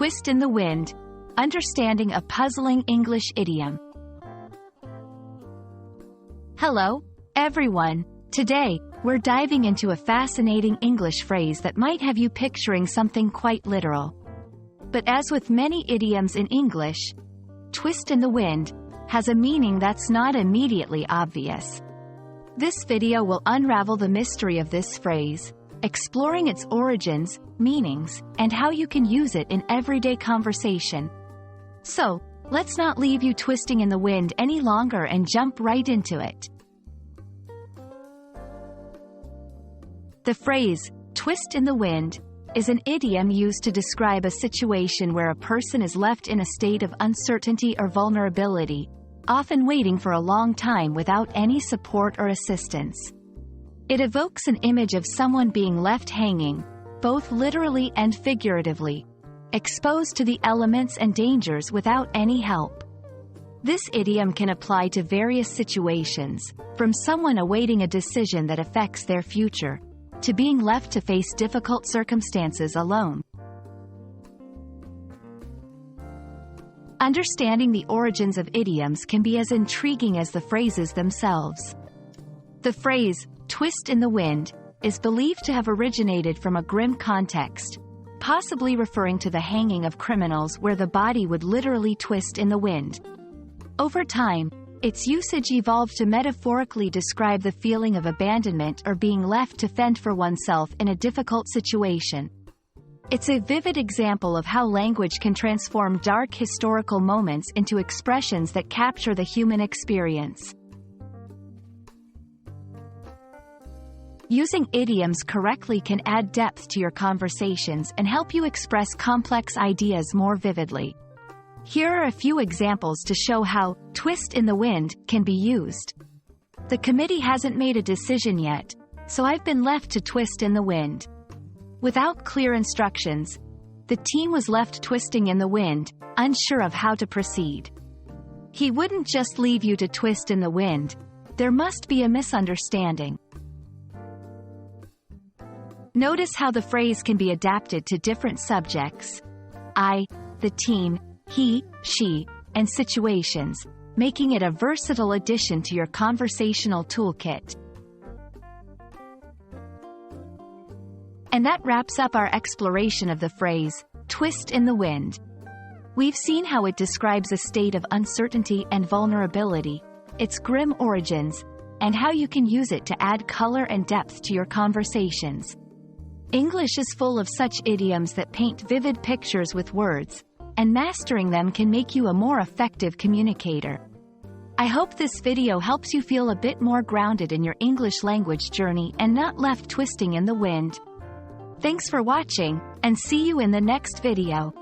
Twist in the wind. Understanding a puzzling English idiom. Hello, everyone. Today, we're diving into a fascinating English phrase that might have you picturing something quite literal. But as with many idioms in English, twist in the wind has a meaning that's not immediately obvious. This video will unravel the mystery of this phrase, exploring its origins, meanings, and how you can use it in everyday conversation. So, let's not leave you twisting in the wind any longer and jump right into it. The phrase, twist in the wind, is an idiom used to describe a situation where a person is left in a state of uncertainty or vulnerability, often waiting for a long time without any support or assistance. It evokes an image of someone being left hanging, both literally and figuratively, exposed to the elements and dangers without any help. This idiom can apply to various situations, from someone awaiting a decision that affects their future, to being left to face difficult circumstances alone. Understanding the origins of idioms can be as intriguing as the phrases themselves. The phrase, twist in the wind, is believed to have originated from a grim context, possibly referring to the hanging of criminals where the body would literally twist in the wind. Over time, its usage evolved to metaphorically describe the feeling of abandonment or being left to fend for oneself in a difficult situation. It's a vivid example of how language can transform dark historical moments into expressions that capture the human experience. Using idioms correctly can add depth to your conversations and help you express complex ideas more vividly. Here are a few examples to show how twist in the wind can be used. The committee hasn't made a decision yet, so I've been left to twist in the wind. Without clear instructions, the team was left twisting in the wind, unsure of how to proceed. He wouldn't just leave you to twist in the wind. There must be a misunderstanding. Notice how the phrase can be adapted to different subjects. I, the team, he, she, and situations, making it a versatile addition to your conversational toolkit. And that wraps up our exploration of the phrase, twist in the wind. We've seen how it describes a state of uncertainty and vulnerability, its grim origins, and how you can use it to add color and depth to your conversations. English is full of such idioms that paint vivid pictures with words, and mastering them can make you a more effective communicator. I hope this video helps you feel a bit more grounded in your English language journey and not left twisting in the wind. Thanks for watching, and see you in the next video.